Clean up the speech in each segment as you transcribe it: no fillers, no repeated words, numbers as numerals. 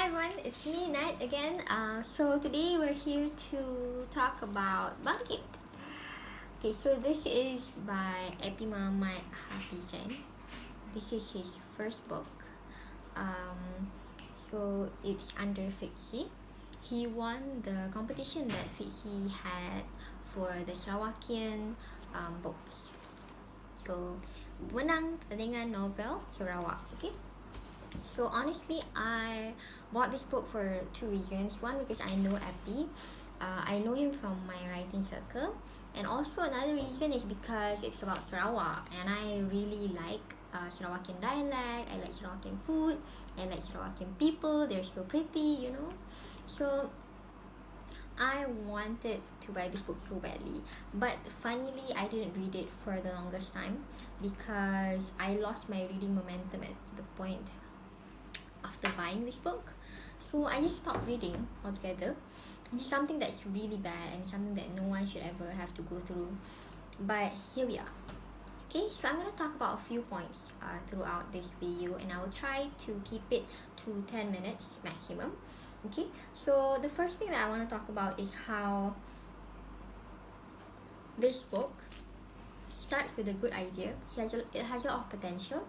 Hi everyone, it's me Nat again. So today we're here to talk about Bangkit. Okay, so this is by Appy Hapizan. This is his first book. So it's under Fiksi. He won the competition that Fiksi had for the Sarawakian books. So menang pertandingan novel Sarawak. Okay. So honestly, I bought this book for two reasons. One, because I know Appy. I know him from my writing circle. And also another reason is because it's about Sarawak. And I really like Sarawakian dialect. I like Sarawakian food. I like Sarawakian people. They're so pretty, So I wanted to buy this book so badly. But funnily, I didn't read it for the longest time because I lost my reading momentum at the point after buying this book. So I just stopped reading altogether, which is something that's really bad and something that no one should ever have to go through. But here we are. Okay, so I'm going to talk about a few points throughout this video, and I will try to keep it to 10 minutes maximum. Okay, so the first thing that I want to talk about is how this book starts with a good idea. It has a lot of potential.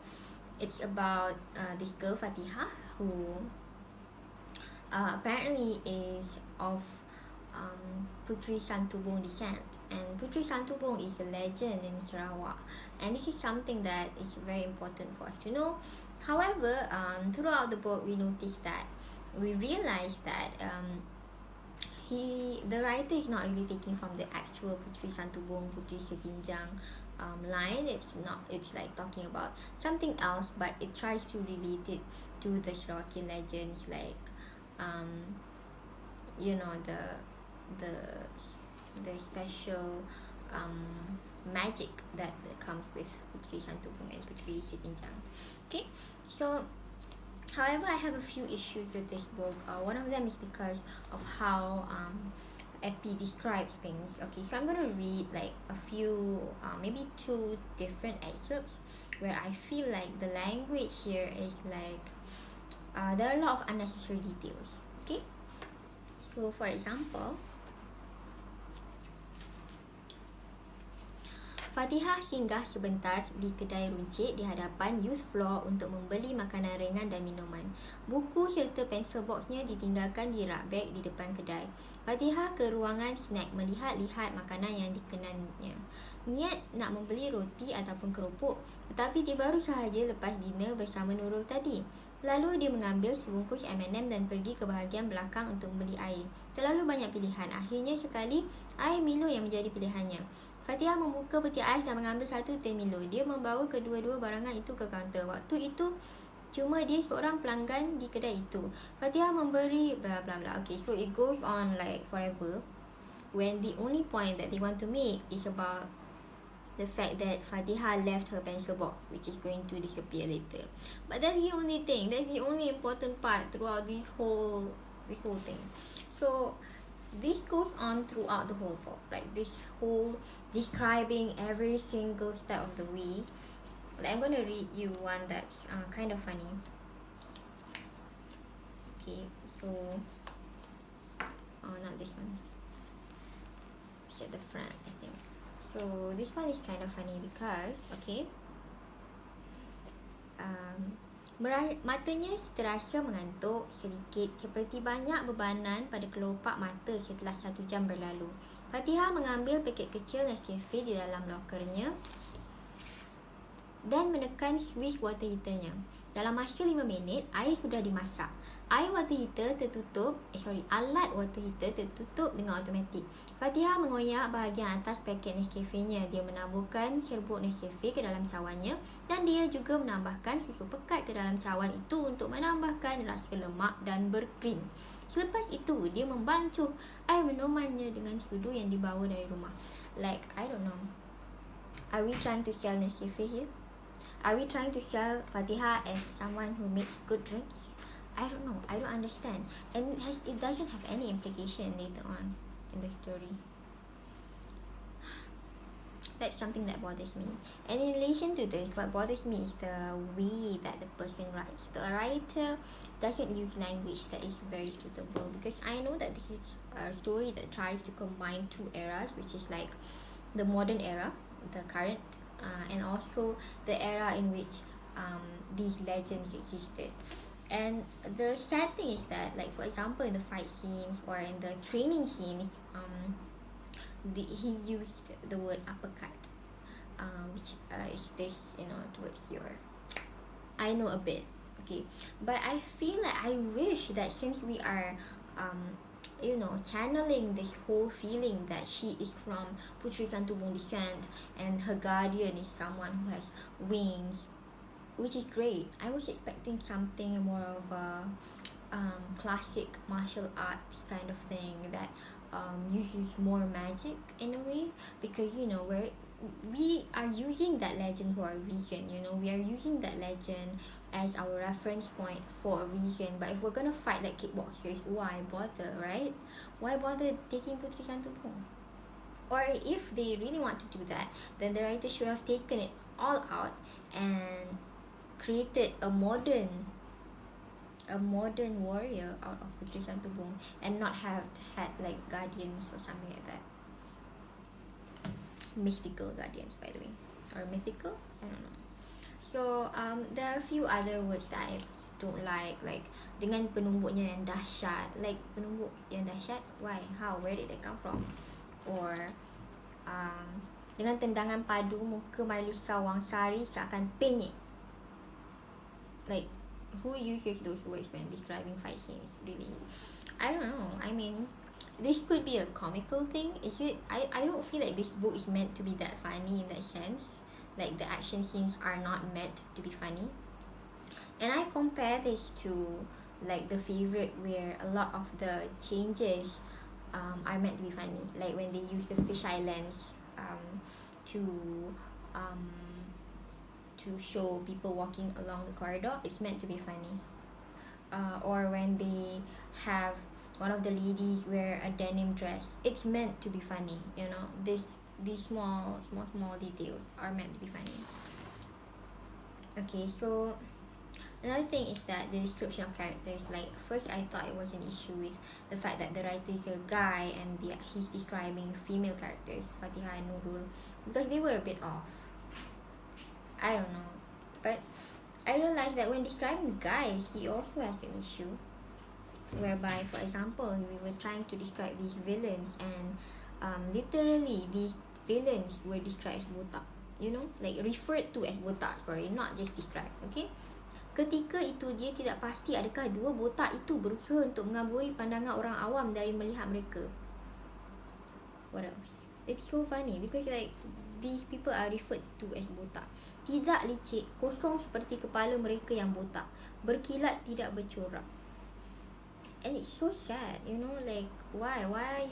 It's about this girl Fatiha who apparently is of Putri Santubong descent, and Putri Santubong is a legend in Sarawak, and this is something that is very important for us to know. However, throughout the book we realize that the writer is not really taking from the actual Putri Santubong, Putri Sejinjang line. It's like talking about something else, but it tries to relate it to the Sarawakian legends, like the special magic that comes with Putri Santubong and Putri Sejinjang. Okay, so however, I have a few issues with this book. One of them is because of how Appy describes things. Okay, so I'm gonna read like a few, maybe two different excerpts where I feel like the language here is like there are a lot of unnecessary details. Okay, so for example, Fatihah singgah sebentar di kedai runcit di hadapan youth floor untuk membeli makanan ringan dan minuman. Buku serta pensel boxnya ditinggalkan di rak beg di depan kedai. Fatihah ke ruangan snack melihat-lihat makanan yang dikenannya. Niat nak membeli roti ataupun keropok, tetapi dia baru sahaja lepas dinner bersama Nurul tadi. Lalu dia mengambil sebungkus M&M dan pergi ke bahagian belakang untuk membeli air. Terlalu banyak pilihan. Akhirnya sekali, air Milo yang menjadi pilihannya. Fatihah membuka peti ais dan mengambil satu teh Milo. Dia membawa kedua-dua barangan itu ke kaunter. Waktu itu, cuma dia seorang pelanggan di kedai itu. Fatihah memberi bla bla bla. Okay, so it goes on like forever, when the only point that they want to make is about the fact that Fatihah left her pencil box, which is going to disappear later. But that's the only thing. That's the only important part throughout this whole thing. So this goes on throughout the whole book, like this whole describing every single step of the way. Like, I'm gonna read you one that's kind of funny. Okay, so not this one. It's at the front, I think. So this one is kind of funny because matanya terasa mengantuk sedikit, seperti banyak bebanan pada kelopak mata setelah 1 jam berlalu. Fatihah mengambil paket kecil Nescafe di dalam lokernya dan menekan switch water heaternya. Dalam masa 5 minit, air sudah dimasak. Alat water heater tertutup dengan automatik. Fatihah mengoyak bahagian atas paket Nescafe-nya. Dia menaburkan serbuk Nescafe ke dalam cawannya dan dia juga menambahkan susu pekat ke dalam cawan itu untuk menambahkan rasa lemak dan berkrim. Selepas itu, dia membancuh air minumannya dengan sudu yang dibawa dari rumah. Like, I don't know. Are we trying to sell Nescafe here? Are we trying to sell Fatihah as someone who makes good drinks? I don't know. I don't understand. And it doesn't have any implication later on in the story. That's something that bothers me. And in relation to this, what bothers me is the way that the person writes. The writer doesn't use language that is very suitable, because I know that this is a story that tries to combine two eras, which is like the modern era, the current, and also the era in which these legends existed. And the sad thing is that, like, for example, in the fight scenes or in the training scenes, he used the word uppercut, which is this, towards your, I know a bit, okay, but I feel like I wish that since we are channeling this whole feeling that she is from Putri Santubong descent and her guardian is someone who has wings, which is great. I was expecting something more of a classic martial arts kind of thing that uses more magic in a way, because we are using that legend for a reason. We are using that legend as our reference point for a reason. But if we're gonna fight like kickboxers, why bother, right? Why bother taking Putri Santubong? Or if they really want to do that, then the writer should have taken it all out and created a modern warrior out of Putri Santubong, and not have had like guardians or something like that. Mystical guardians, by the way, or mythical, I don't know. So there are a few other words that I don't like dengan penumbuknya yang dahsyat, like penumbuk yang dahsyat, why, how, where did they come from? Or dengan tendangan padu muka Marlisa Wangsari seakan penyek. Like, who uses those words when describing fight scenes, really? I don't know. I mean, this could be a comical thing. Is it? I don't feel like this book is meant to be that funny in that sense. Like, the action scenes are not meant to be funny. And I compare this to like The Favourite, where a lot of the changes are meant to be funny. Like when they use the fisheye lens to show people walking along the corridor, it's meant to be funny. Or when they have one of the ladies wear a denim dress, it's meant to be funny. These small details are meant to be funny. Okay, so another thing is that the description of characters, like, first I thought it was an issue with the fact that the writer is a guy and he's describing female characters, Fatiha and Nurul, because they were a bit off. I don't know, but I realized that when describing guys, he also has an issue, whereby, for example, we were trying to describe these villains, and literally these villains were described as botak, like referred to as botak, sorry, not just described, okay. Ketika itu dia tidak pasti adakah dua botak itu berusaha untuk mengaburi pandangan orang awam dari melihat mereka. What else? It's so funny because like these people are referred to as botak. Tidak licik, kosong seperti kepala mereka yang botak, berkilat tidak bercorak. And it's so sad, like why are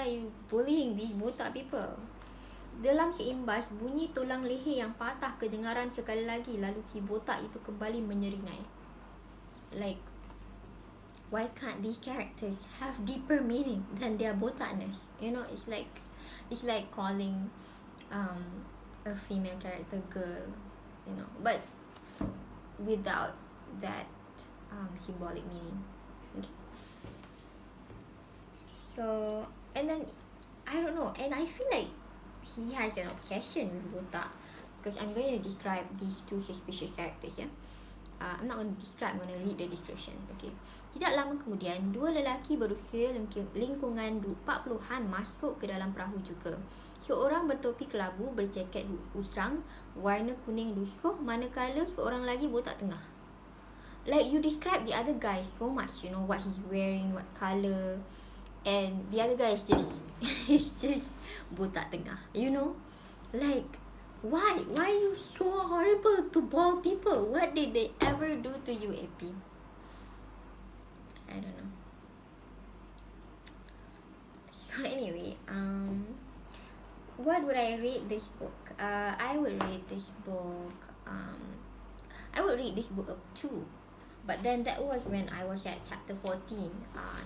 you bullying these botak people? Dalam seimbas, bunyi tulang leher yang patah kedengaran sekali lagi, lalu si botak itu kembali menyeringai. Like, why can't these characters have deeper meaning than their botakness? It's like calling a female character girl, but without that symbolic meaning. Okay. So, and then I don't know, and I feel like he has an obsession with botak, because I'm going to describe these two suspicious characters, yeah. I'm not going to describe, I'm going to read the description. Okay. Tidak lama kemudian, dua lelaki berusia lingkungan 40-an masuk ke dalam perahu juga. Seorang bertopi kelabu berjaket usang warna kuning lusuh, manakala seorang lagi botak tengah. Like, you describe the other guy so much, what he's wearing, what colour, and the other guy is just is just botak tengah, like, why are you so horrible to bald people? What did they ever do to you, Appy? I don't know. So anyway, what would I rate this book? I would rate this book I would read this book a 2. But then that was when I was at chapter 14.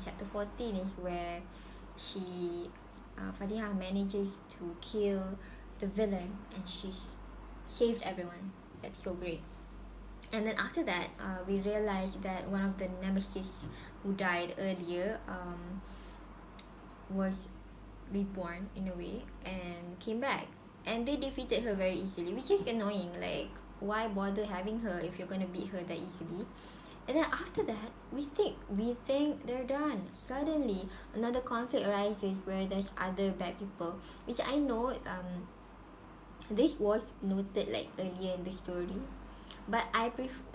Chapter 14 is where she Fatiha manages to kill the villain, and she's saved everyone. That's so great. And then after that, we realized that one of the nemesis who died earlier was reborn in a way and came back, and they defeated her very easily, which is annoying. Like, why bother having her if you're gonna beat her that easily? And then after that, we think they're done. Suddenly another conflict arises where there's other bad people, which I know this was noted like earlier in the story, but I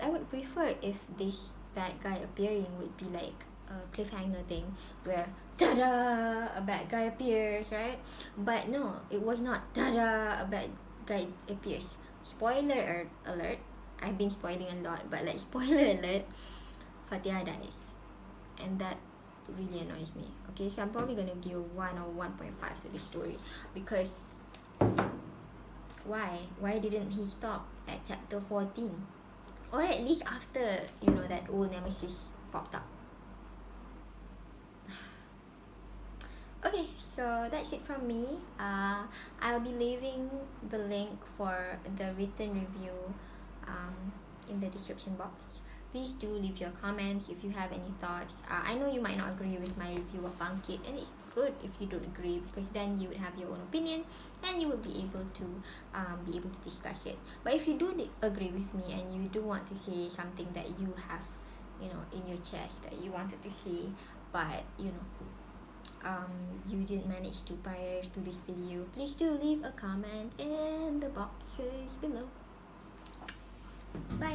would prefer if this bad guy appearing would be like a cliffhanger thing where tada, a bad guy appears, right? But no, it was not tada, a bad guy appears. Spoiler alert. I've been spoiling a lot, but like spoiler alert, Fatiha dies, and that really annoys me. Okay, so I'm probably gonna give 1 or 1.5 to this story, because why didn't he stop at chapter 14, or at least after that old nemesis popped up? Okay, so that's it from me. I'll be leaving the link for the written review in the description box. Please do leave your comments if you have any thoughts. I know you might not agree with my review of Bangkit, and it's good if you don't agree, because then you would have your own opinion and you would be able to discuss it. But if you do agree with me and you do want to say something that you have in your chest that you wanted to say, but you didn't manage to prior to this video, please do leave a comment in the boxes below. Bye.